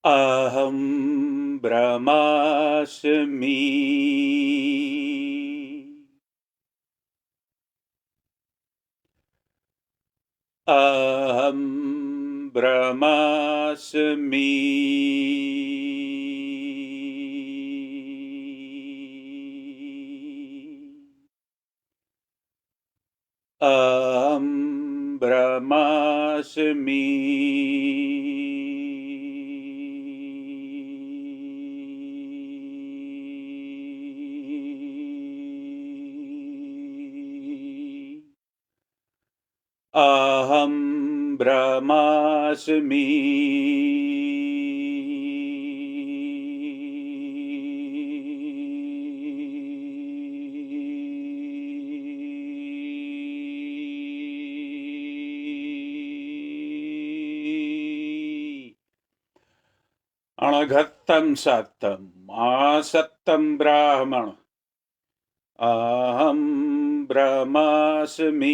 अहं ब्रह्मास्मि अहं ब्रह्मास्मि अहं ब्रह्मास्मि अहं ब्रह्मास्मि अनघत्तं सत्तम् आसत्तं ब्राह्मण अहं ब्रह्मास्मि।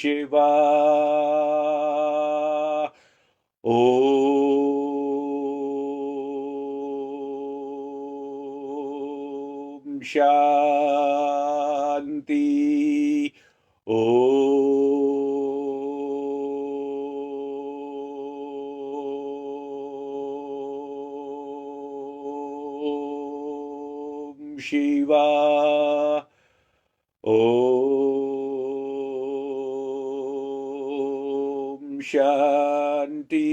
शिवा ॐ शान्ति ॐ शिवा ॐ शान्ति।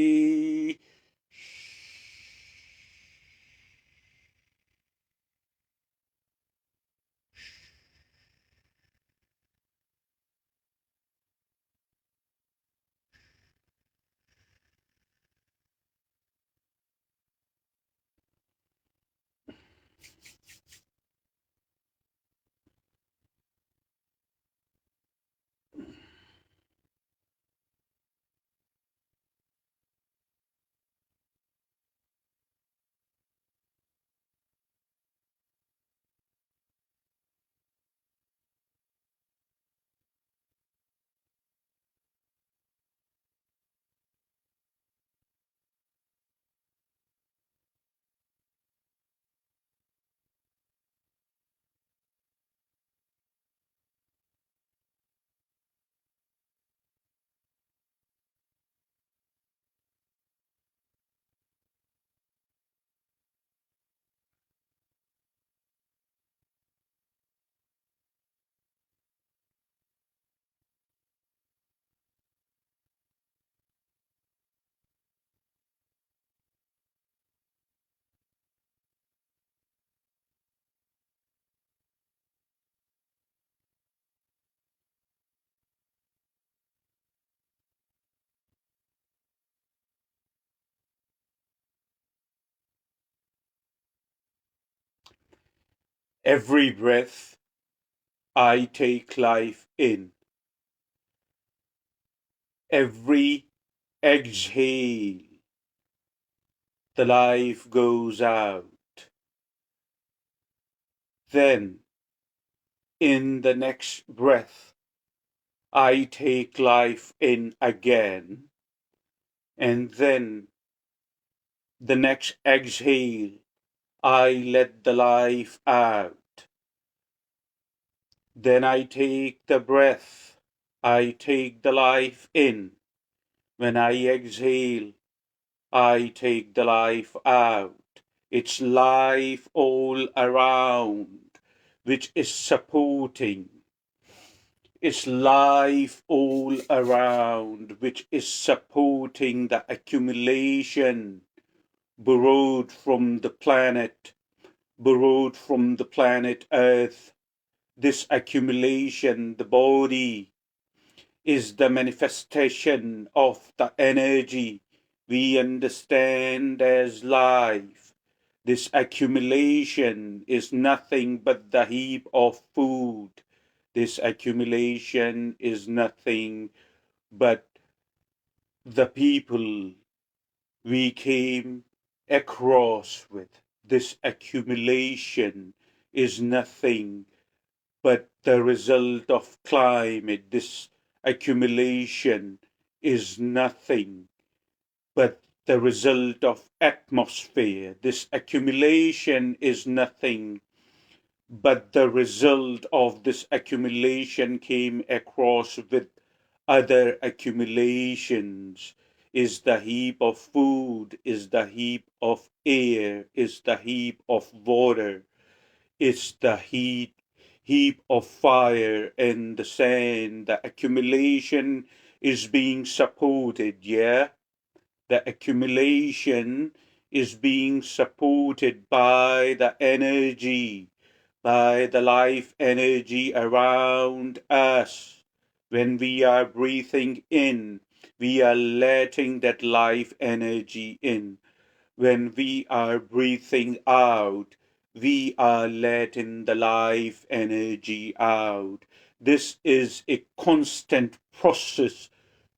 Every breath I take life in. Every exhale, the life goes out. Then, in the next breath, I take life in again. And then, the next exhale, I let the life out. Then I take the breath. I take the life in. When I exhale, I take the life out. It's life all around, which is supporting. It's life all around, which is supporting the accumulation borrowed from the planet Earth. This accumulation, the body, is the manifestation of the energy we understand as life. This accumulation is nothing but the heap of food. This accumulation is nothing but the people we came across with. This accumulation is nothing but the result of climate. This accumulation is nothing but the result of atmosphere. This accumulation is nothing but the result of this accumulation came across with other accumulations. is the heap of food, is the heap of air, is the heap of water, is the heap of fire and the sand. The accumulation is being supported, yeah? The accumulation is being supported by the energy, by the life energy around us. When we are breathing in, we are letting that life energy in. When we are breathing out, we are letting the life energy out. This is a constant process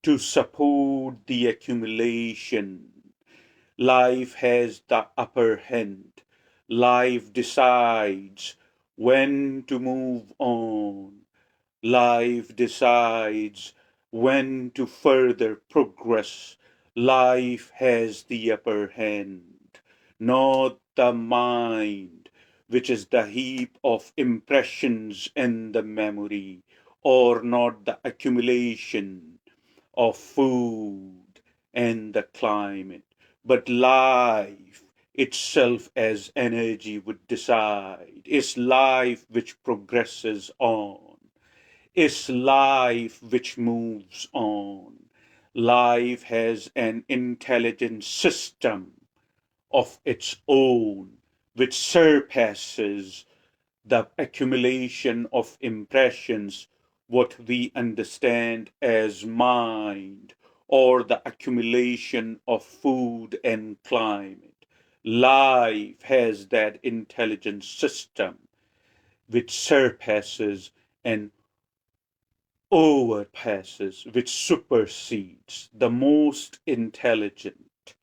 to support the accumulation. Life has the upper hand. Life decides when to move on. Life decides when to further progress. Life has the upper hand, not the mind, which is the heap of impressions in the memory, or not the accumulation of food and the climate, but life itself as energy would decide. It's life which progresses on. It's life which moves on. Life has an intelligent system of its own which surpasses the accumulation of impressions, what we understand as mind, or the accumulation of food and climate. Life has that intelligent system which surpasses and overpasses, which supersedes the most intelligent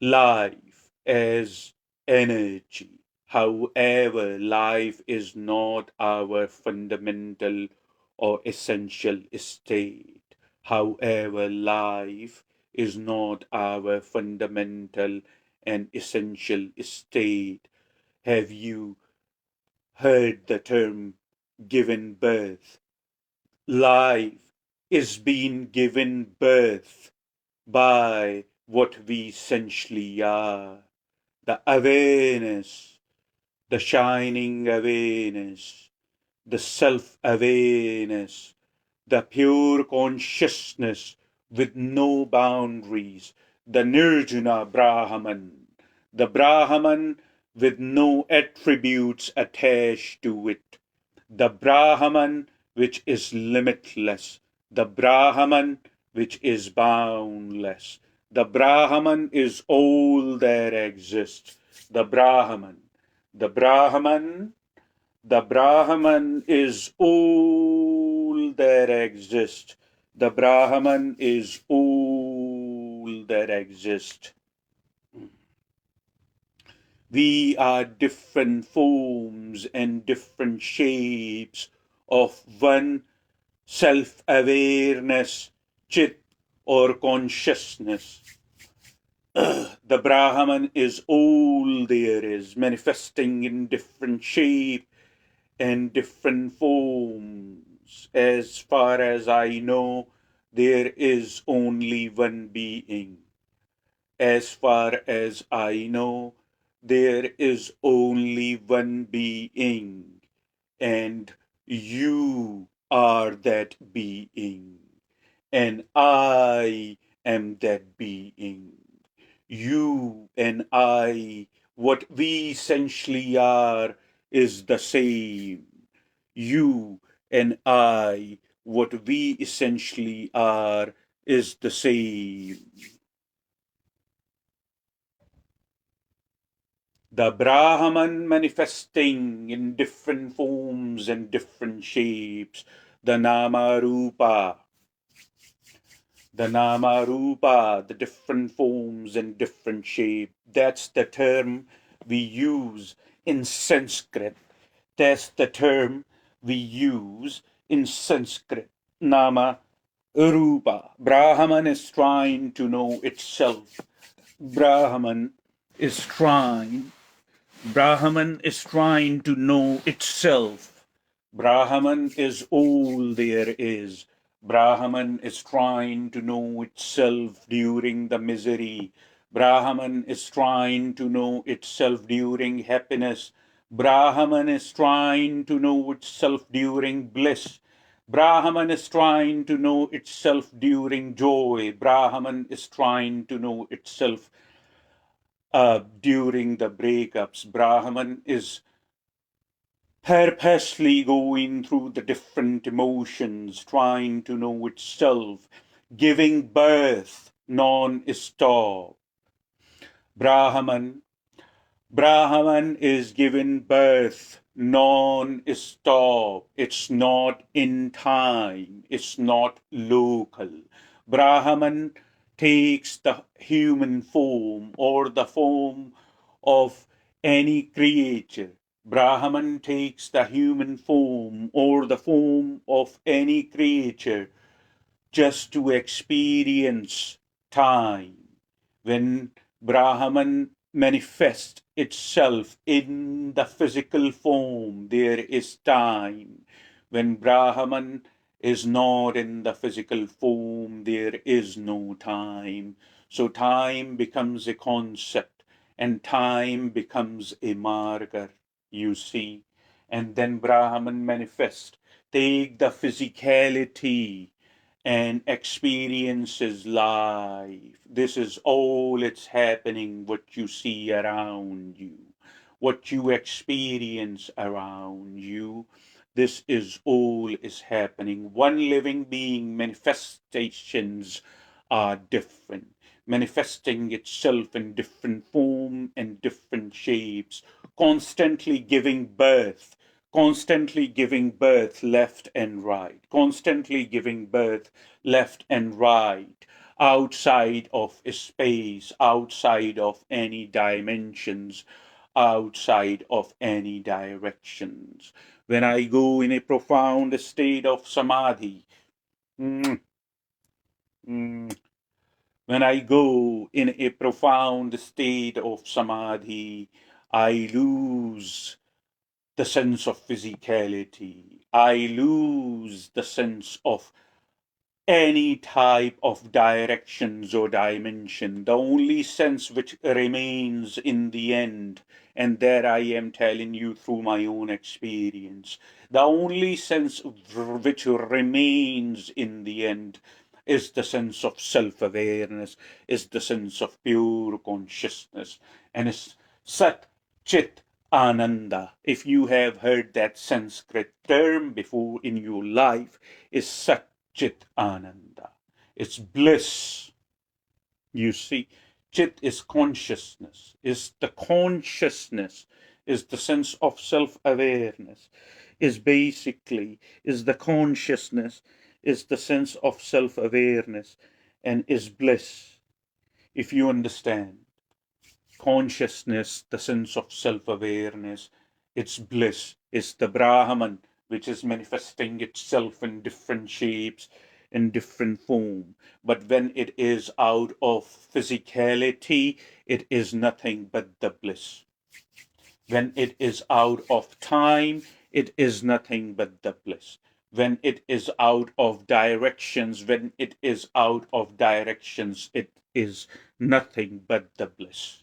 life as energy. However, life is not our fundamental or essential state. However, life is not our fundamental and essential state. Have you heard the term given birth? Life is being given birth by what we essentially are. The awareness, the shining awareness, the self-awareness, the pure consciousness with no boundaries, the Nirjuna Brahman, the Brahman with no attributes attached to it, the Brahman which is limitless, the Brahman which is boundless. The Brahman is all that exists. The Brahman, the Brahman, the Brahman is all that exists. The Brahman is all that exists. We are different forms and different shapes of one self-awareness, chit or consciousness. The Brahman is all there is, manifesting in different shape and different forms. As far as I know, there is only one being. As far as I know, there is only one being, and you are that being, and I am that being. You and I, what we essentially are, is the same. You and I, what we essentially are, is the same. The Brahman manifesting in different forms and different shapes, the Nama Rupa, the different forms and different shape. That's the term we use in Sanskrit. That's the term we use in Sanskrit. Nama Rupa. Brahman is trying to know itself. Brahman is trying to know itself. Brahman is all there is. Brahman is trying to know itself during the misery. Brahman is trying to know itself during happiness. Brahman is trying to know itself during bliss. Brahman is trying to know itself during joy. Brahman is trying to know itself during the breakups. Brahman is purposely going through the different emotions, trying to know itself, giving birth non-stop. Brahman Brahman is given birth non-stop. It's not in time. It's not local. Brahman takes the human form or the form of any creature. Brahman takes the human form or the form of any creature just to experience time. When Brahman manifests itself in the physical form, there is time. When Brahman is not in the physical form, there is no time. So time becomes a concept and time becomes a marker, you see. And then Brahman manifests. Take the physicality and experiences life. This is all it's happening, what you see around you, what you experience around you. This is all is happening. One living being manifestations are different, manifesting itself in different form and different shapes, constantly giving birth, constantly giving birth left and right, constantly giving birth left and right, outside of space, outside of any dimensions, outside of any directions. When I go in a profound state of samadhi, mm, mm, when I go in a profound state of samadhi, I lose the sense of physicality. I lose the sense of any type of directions or dimension. The only sense which remains in the end, and there I am telling you through my own experience, the only sense which remains in the end is the sense of self-awareness, is the sense of pure consciousness, and is Sat Chit Ananda. If you have heard that Sanskrit term before in your life, is Sat Chit Ananda. It's bliss. You see, Chit is consciousness, is the consciousness, is the sense of self-awareness, is basically, is the consciousness, is the sense of self-awareness, and is bliss. If you understand consciousness, the sense of self-awareness, its bliss, is the Brahman, which is manifesting itself in different shapes, in different form. But when it is out of physicality, it is nothing but the bliss. When it is out of time, it is nothing but the bliss. When it is out of directions, when it is out of directions, it is nothing but the bliss.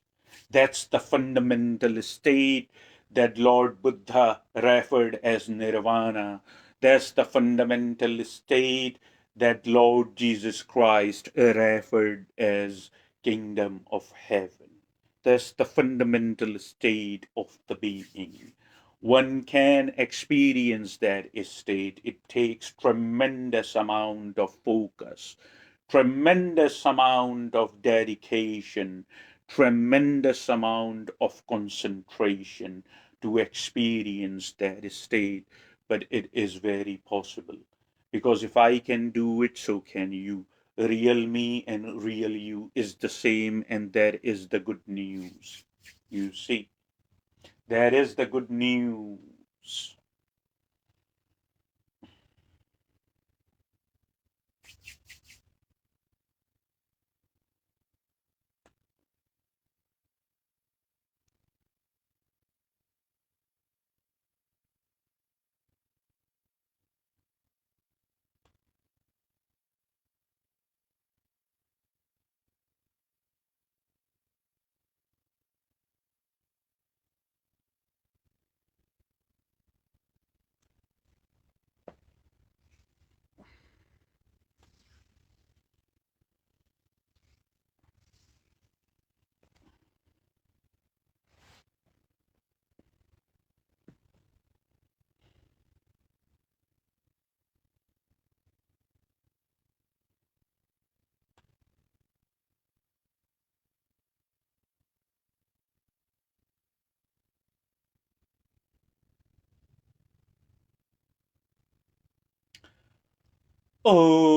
That's the fundamental state that Lord Buddha referred as nirvana. That's the fundamental state that Lord Jesus Christ referred as kingdom of heaven. That's the fundamental state of the being. One can experience that state. It takes tremendous amount of focus, tremendous amount of dedication, tremendous amount of concentration to experience that state. But it is very possible, because if I can do it, so can you. Real me and real you is the same, and that is the good news. You see, that is the good news. Om.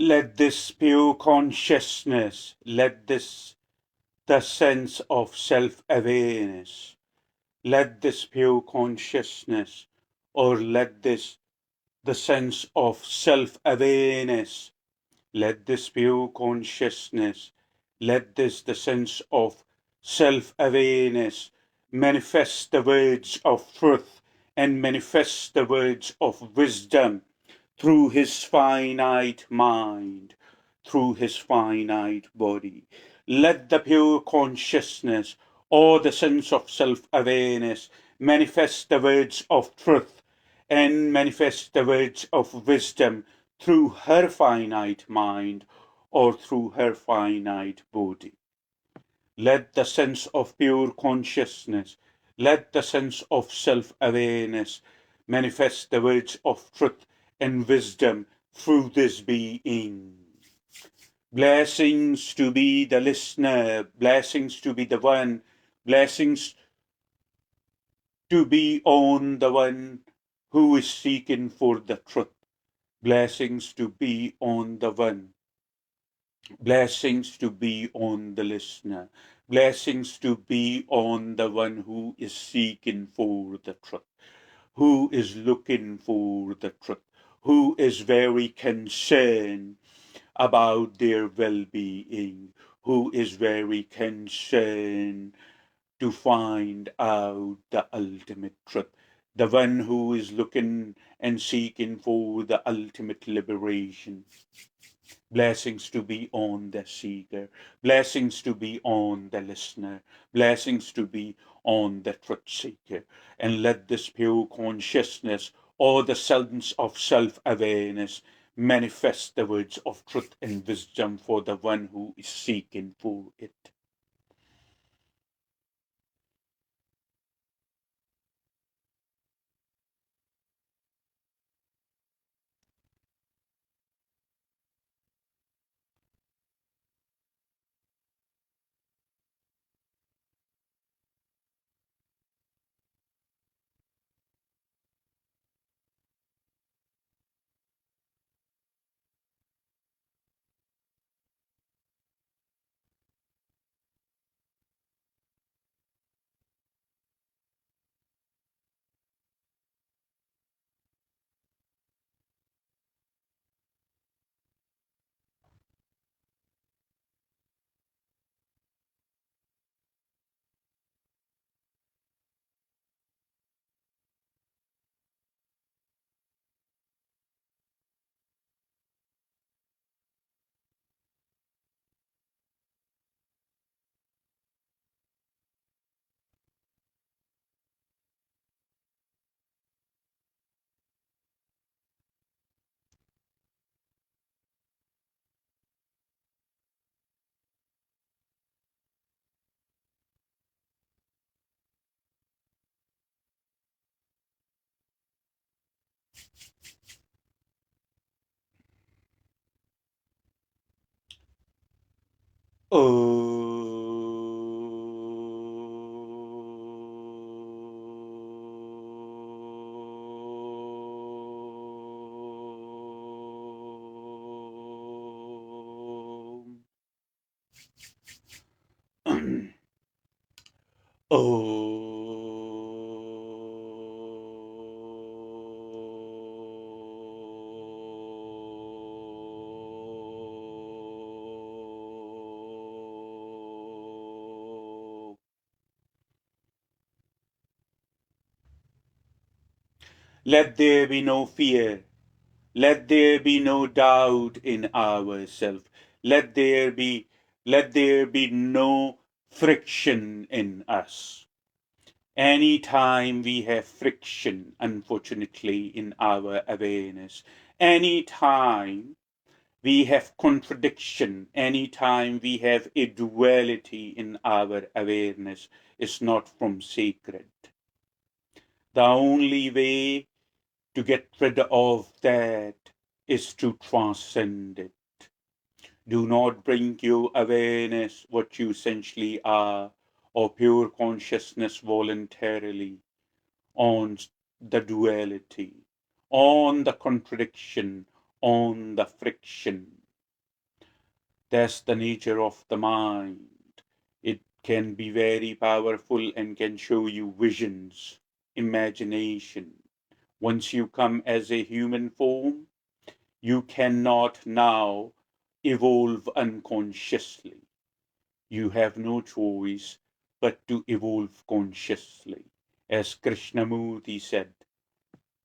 Let this pure consciousness, let this the sense of self-awareness, let this pure consciousness, or let this the sense of self-awareness, let this pure consciousness, let this the sense of self-awareness manifest the words of truth and manifest the words of wisdom through his finite mind, through his finite body. Let the pure consciousness or the sense of self-awareness manifest the words of truth and manifest the words of wisdom through her finite mind or through her finite body. Let the sense of pure consciousness, let the sense of self-awareness manifest the words of truth and wisdom through this being. Blessings to be the listener, blessings to be the one, blessings to be on the one who is seeking for the truth, blessings to be on the one, blessings to be on the listener, blessings to be on the one who is seeking for the truth, who is looking for the truth, who is very concerned about their well-being, who is very concerned to find out the ultimate truth, the one who is looking and seeking for the ultimate liberation. Blessings to be on the seeker, blessings to be on the listener, blessings to be on the truth seeker. And let this pure consciousness or the sense of self-awareness manifest the words of truth and wisdom for the one who is seeking for it. Let there be no fear. Let there be no doubt in ourselves. Let there be no friction in us. Anytime we have friction, unfortunately, in our awareness, anytime we have contradiction, anytime we have a duality in our awareness, is not from sacred. The only way to get rid of that is to transcend it. Do not bring your awareness, what you essentially are, or pure consciousness voluntarily, on the duality, on the contradiction, on the friction. That's the nature of the mind. It can be very powerful and can show you visions, imagination. Once you come as a human form, you cannot now evolve unconsciously. You have no choice but to evolve consciously. As Krishnamurti said,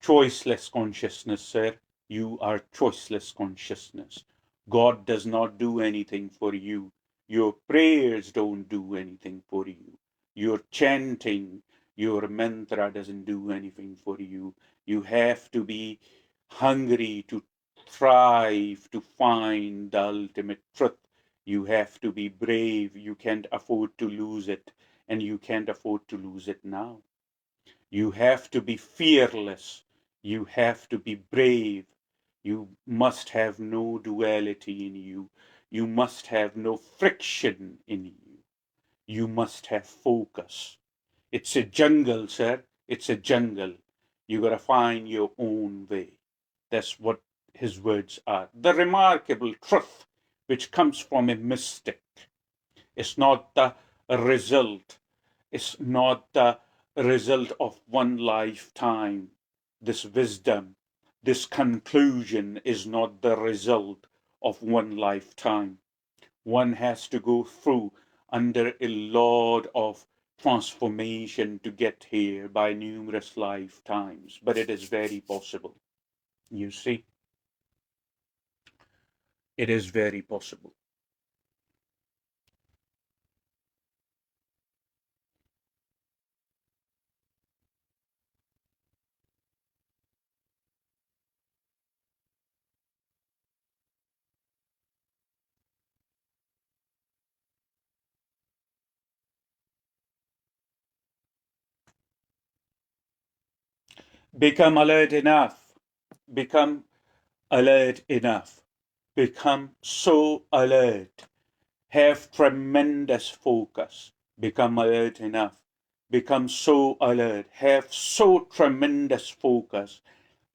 choiceless consciousness, sir. You are choiceless consciousness. God does not do anything for you. Your prayers don't do anything for you. Your chanting, your mantra doesn't do anything for you. You have to be hungry to strive to find the ultimate truth. You have to be brave. You can't afford to lose it, and you can't afford to lose it now. You have to be fearless. You have to be brave. You must have no duality in you. You must have no friction in you. You must have focus. It's a jungle, sir. It's a jungle. You gotta find your own way. That's what his words are. The remarkable truth which comes from a mystic is not the result. It's not the result of one lifetime. This wisdom, this conclusion is not the result of one lifetime. One has to go through under a lot of transformation to get here by numerous lifetimes, but it is very possible. You see, it is very possible. Become alert enough. Become alert enough. Become so alert. Have tremendous focus. Become alert enough. Become so alert. Have so tremendous focus.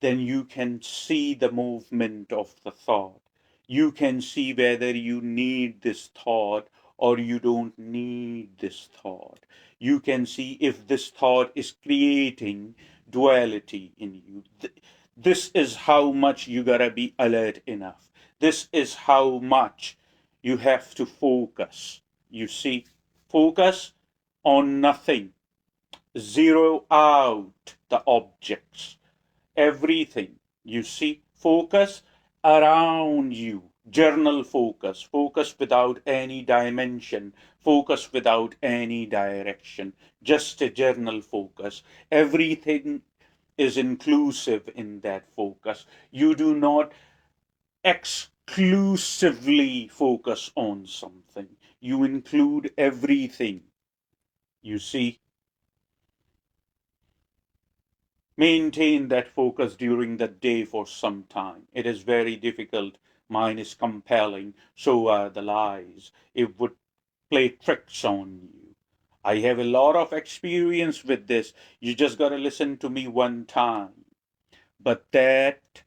Then you can see the movement of the thought. You can see whether you need this thought or you don't need this thought. You can see if this thought is creating duality in you. This is how much you gotta be alert enough. This is how much you have to focus. You see, focus on nothing. Zero out the objects, everything. You see, focus around you. Journal focus, focus without any dimension, focus without any direction, just a journal focus. Everything is inclusive in that focus. You do not exclusively focus on something, you include everything. You see, maintain that focus during the day for some time. It is very difficult. Mine is compelling, so are the lies. It would play tricks on you. I have a lot of experience with this. You just got to listen to me one time. But that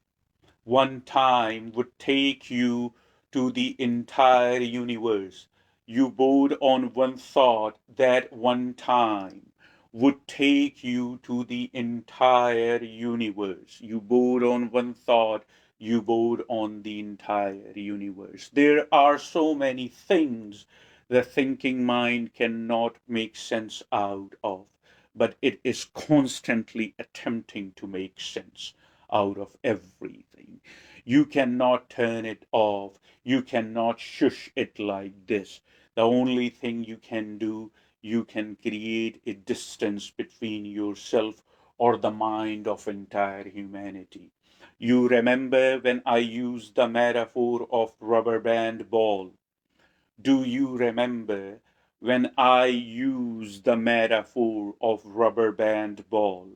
one time would take you to the entire universe. You bowed on one thought, that one time would take you to the entire universe. You bowed on one thought, you bowed on the entire universe. There are so many things the thinking mind cannot make sense out of, but it is constantly attempting to make sense out of everything. You cannot turn it off. You cannot shush it like this. The only thing you can do, you can create a distance between yourself or the mind of entire humanity. You remember when I used the metaphor of rubber band ball? Do you remember when I used the metaphor of rubber band ball?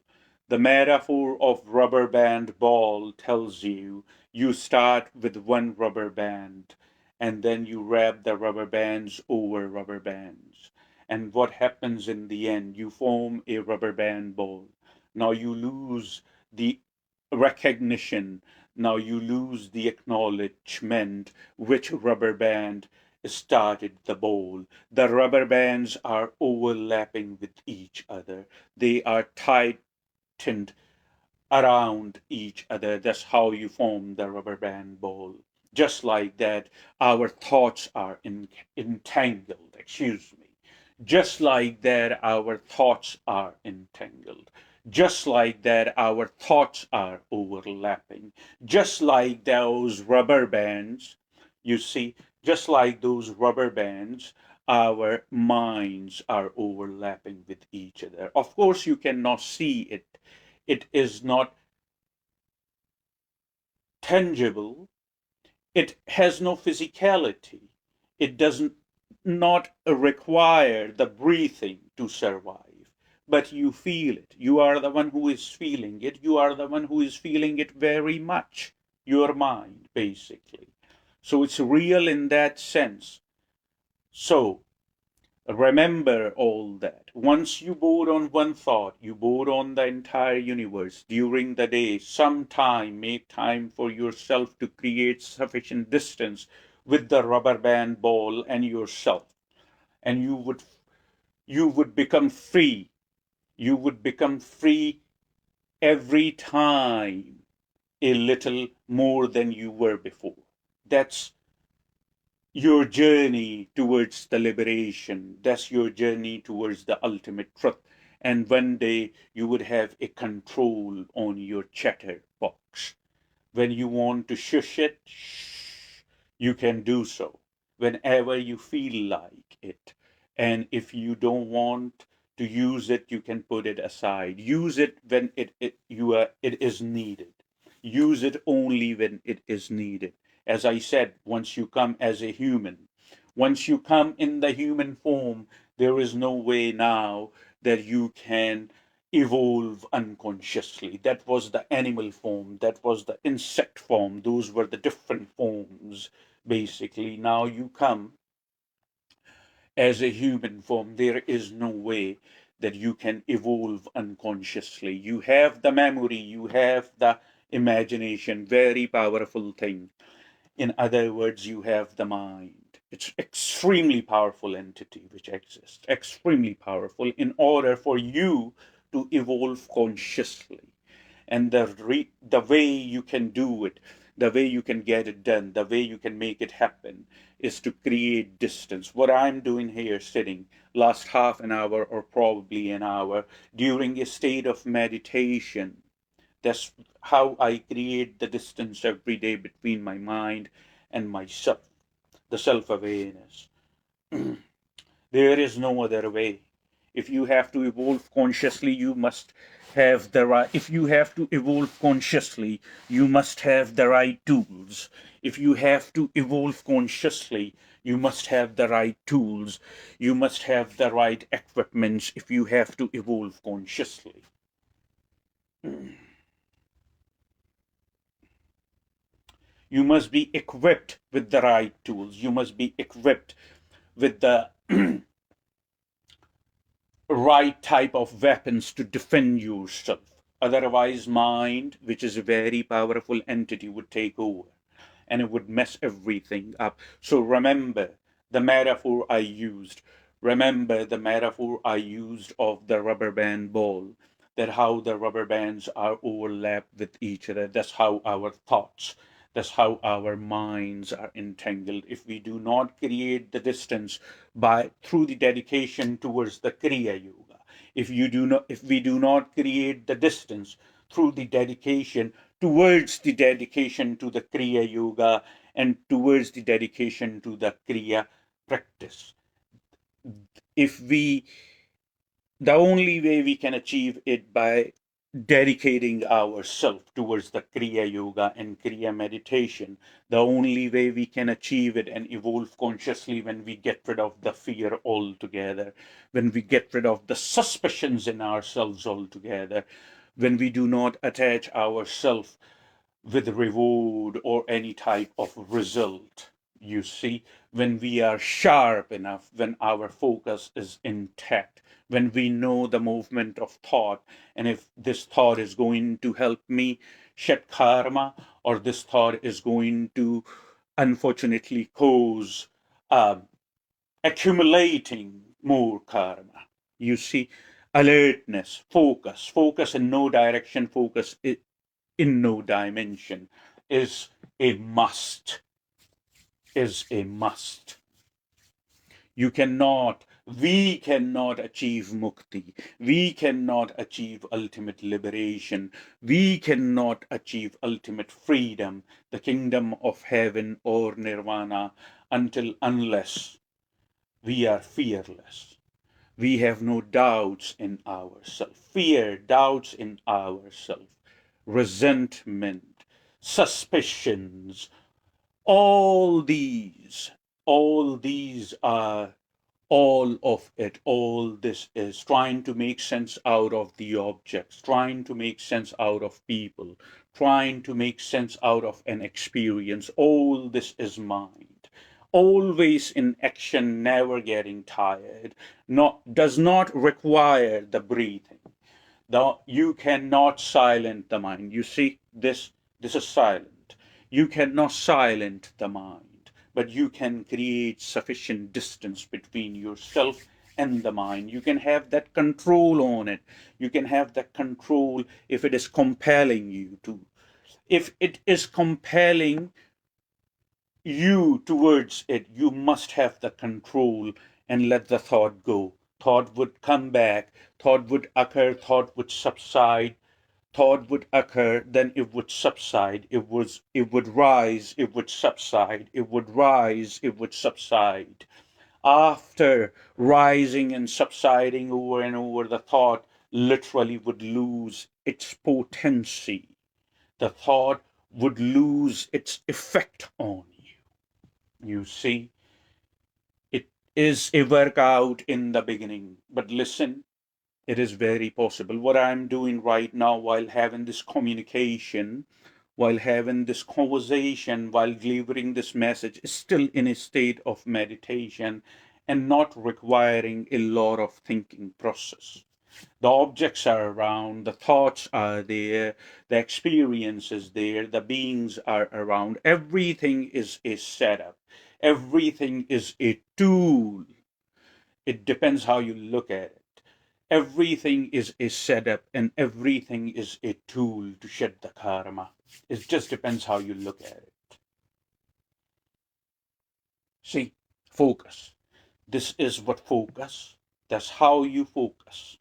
The metaphor of rubber band ball tells you you start with one rubber band and then you wrap the rubber bands over rubber bands. And what happens in the end? You form a rubber band ball. Now you lose the recognition, Now you lose the acknowledgement which rubber band started the ball. The rubber bands are overlapping with each other. They are tightened around each other. That's how you form the rubber band ball. Just like that, our thoughts are entangled. Excuse me. Just like that, our thoughts are entangled. Just like that, our thoughts are overlapping. Just like those rubber bands, you see, just like those rubber bands, our minds are overlapping with each other. Of course, you cannot see it. It is not tangible. It has no physicality. It doesn't not require the breathing to survive. But you feel it. You are the one who is feeling it. You are the one who is feeling it very much. Your mind, basically. So it's real in that sense. So remember all that. Once you board on one thought, you board on the entire universe. During the day, sometime make time for yourself to create sufficient distance with the rubber band ball and yourself. And you would become free. You would become free every time a little more than you were before. That's your journey towards the liberation. That's your journey towards the ultimate truth. And one day you would have a control on your chatterbox. When you want to shush it, you can do so whenever you feel like it. And if you don't want to use it, you can put it aside. Use it when it is needed. Use it only when it is needed. As I said, once you come as a human, once you come in the human form, there is no way now that you can evolve unconsciously. That was the animal form, that was the insect form, those were the different forms, basically. Now you come as a human form. There is no way that you can evolve unconsciously. You have the memory, you have the imagination, very powerful thing. In other words, you have the mind. It's extremely powerful entity which exists, extremely powerful in order for you to evolve consciously. And the way you can do it, the way you can get it done, the way you can make it happen is to create distance. What I'm doing here, sitting last half an hour or probably an hour during a state of meditation, that's how I create the distance every day between my mind and myself, the self awareness. There is no other way. If you have to evolve consciously, you must have the right. If you have to evolve consciously, you must have the right tools. If you have to evolve consciously, you must have the right tools. You must have the right equipments if you have to evolve consciously. You must be equipped with the right tools. You must be equipped with the right type of weapons to defend yourself. Otherwise, mind, which is a very powerful entity, would take over and it would mess everything up. So remember the metaphor I used. Remember the metaphor I used of the rubber band ball, that how the rubber bands are overlapped with each other. That's how our thoughts, that's how our minds are entangled. If we do not create the distance by through the dedication towards the Kriya Yoga, if we do not create the distance through the dedication towards the dedication to the Kriya Yoga and towards the dedication to the Kriya practice. If we, the only way we can achieve it by dedicating ourselves towards the Kriya Yoga and Kriya meditation. The only way we can achieve it and evolve consciously when we get rid of the fear altogether, when we get rid of the suspicions in ourselves altogether, when we do not attach ourselves with reward or any type of result. You see, when we are sharp enough, when our focus is intact, when we know the movement of thought, and if this thought is going to help me shed karma, or this thought is going to unfortunately cause accumulating more karma. You see, alertness, focus in no direction, focus in no dimension is a must, is a must. We cannot achieve mukti. We cannot achieve ultimate liberation. We cannot achieve ultimate freedom, the kingdom of heaven or nirvana, unless we are fearless. We have no doubts in ourselves. Fear, doubts in ourselves, resentment, suspicions, all these, all these are all this is trying to make sense out of the objects, trying to make sense out of people, trying to make sense out of an experience. All this is mind. Always in action, never getting tired, does not require the breathing. You cannot silence the mind. You see, this is silent. You cannot silence the mind, but you can create sufficient distance between yourself and the mind. You can have that control on it. You can have that control if it is compelling you to. If it is compelling you towards it, you must have the control and let the thought go. Thought would come back, thought would occur, thought would subside, thought would occur, then it would subside, it would rise, it would subside, it would rise, it would subside. After rising and subsiding over and over, the thought literally would lose its potency. The thought would lose its effect on you. You see, it is a workout in the beginning, but listen, it is very possible. What I'm doing right now while having this communication, while having this conversation, while delivering this message, is still in a state of meditation and not requiring a lot of thinking process. The objects are around, the thoughts are there, the experience is there, the beings are around. Everything is a setup. Everything is a tool. It depends how you look at it. Everything is a setup and everything is a tool to shed the karma. It just depends how you look at it. See, focus. This is what focus. That's how you focus.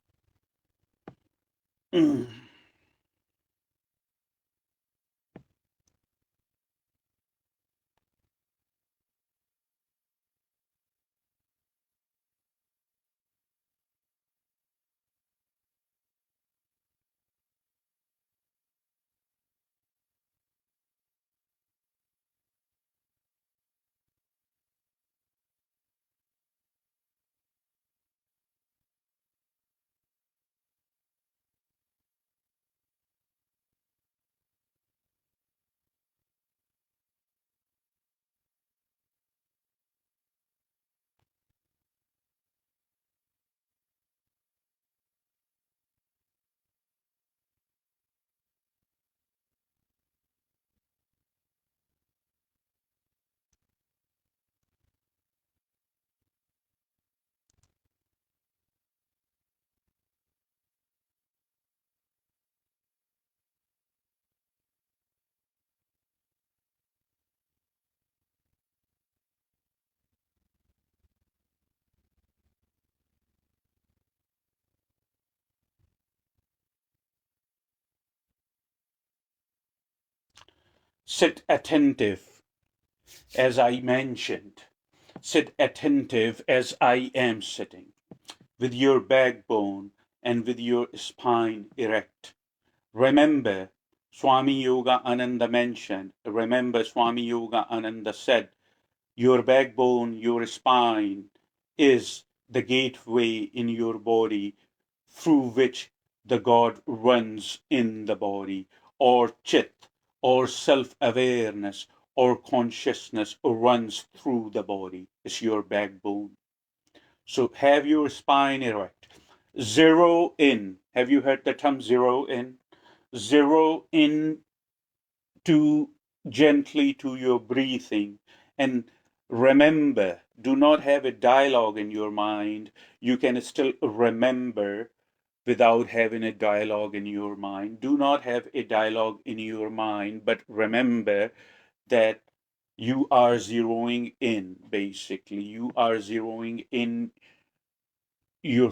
Sit attentive, as I mentioned. Sit attentive as I am sitting, with your backbone and with your spine erect. Remember, Swami Yoga Ananda mentioned, remember Swami Yoga Ananda said, your backbone, your spine is the gateway in your body through which the God runs in the body, or chit, or self-awareness, or consciousness runs through the body. It's your backbone. So have your spine erect. Zero in. Have you heard the term zero in? Zero in to gently to your breathing. And remember, do not have a dialogue in your mind. You can still remember without having a dialogue in your mind. Do not have a dialogue in your mind, but remember that you are zeroing in, basically. You are zeroing in your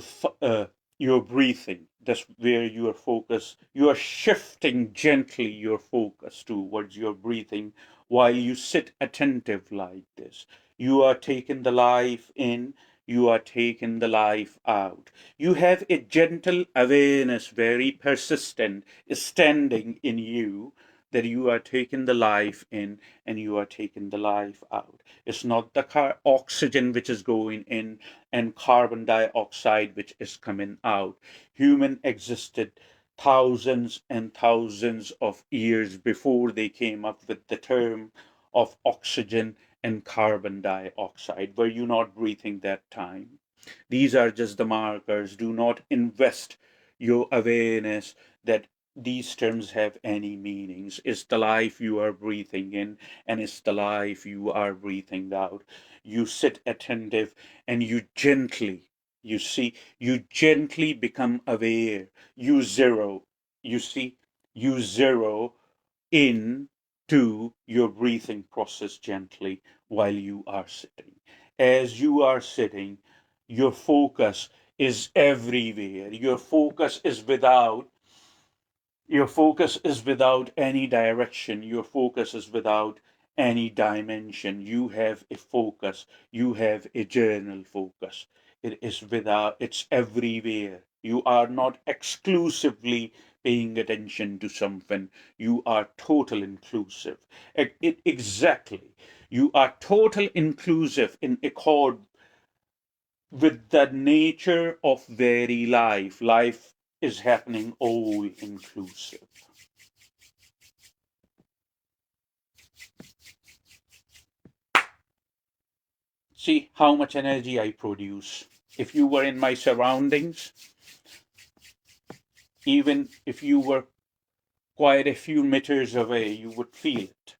your breathing. That's where your focus. You are shifting gently your focus towards your breathing while you sit attentive like this. You are taking the life in. You are taking the life out. You have a gentle awareness, very persistent, standing in you, that you are taking the life in and you are taking the life out. It's not the oxygen which is going in and carbon dioxide which is coming out. Human existed thousands and thousands of years before they came up with the term of oxygen and carbon dioxide. Were you not breathing that time? These are just the markers. Do not invest your awareness that these terms have any meanings. It's the life you are breathing in and it's the life you are breathing out. You sit attentive and you gently, you see, you gently become aware. You zero, you see, you zero in to your breathing process gently while you are sitting. As you are sitting, your focus is everywhere. Your focus is without any direction. Your focus is without any dimension. You have a focus. You have a journal focus. It's everywhere. You are not exclusively paying attention to something. You are total inclusive. Exactly. You are total inclusive in accord with the nature of very life. Life is happening all inclusive. See how much energy I produce. If you were in my surroundings, even if you were quite a few meters away, you would feel it.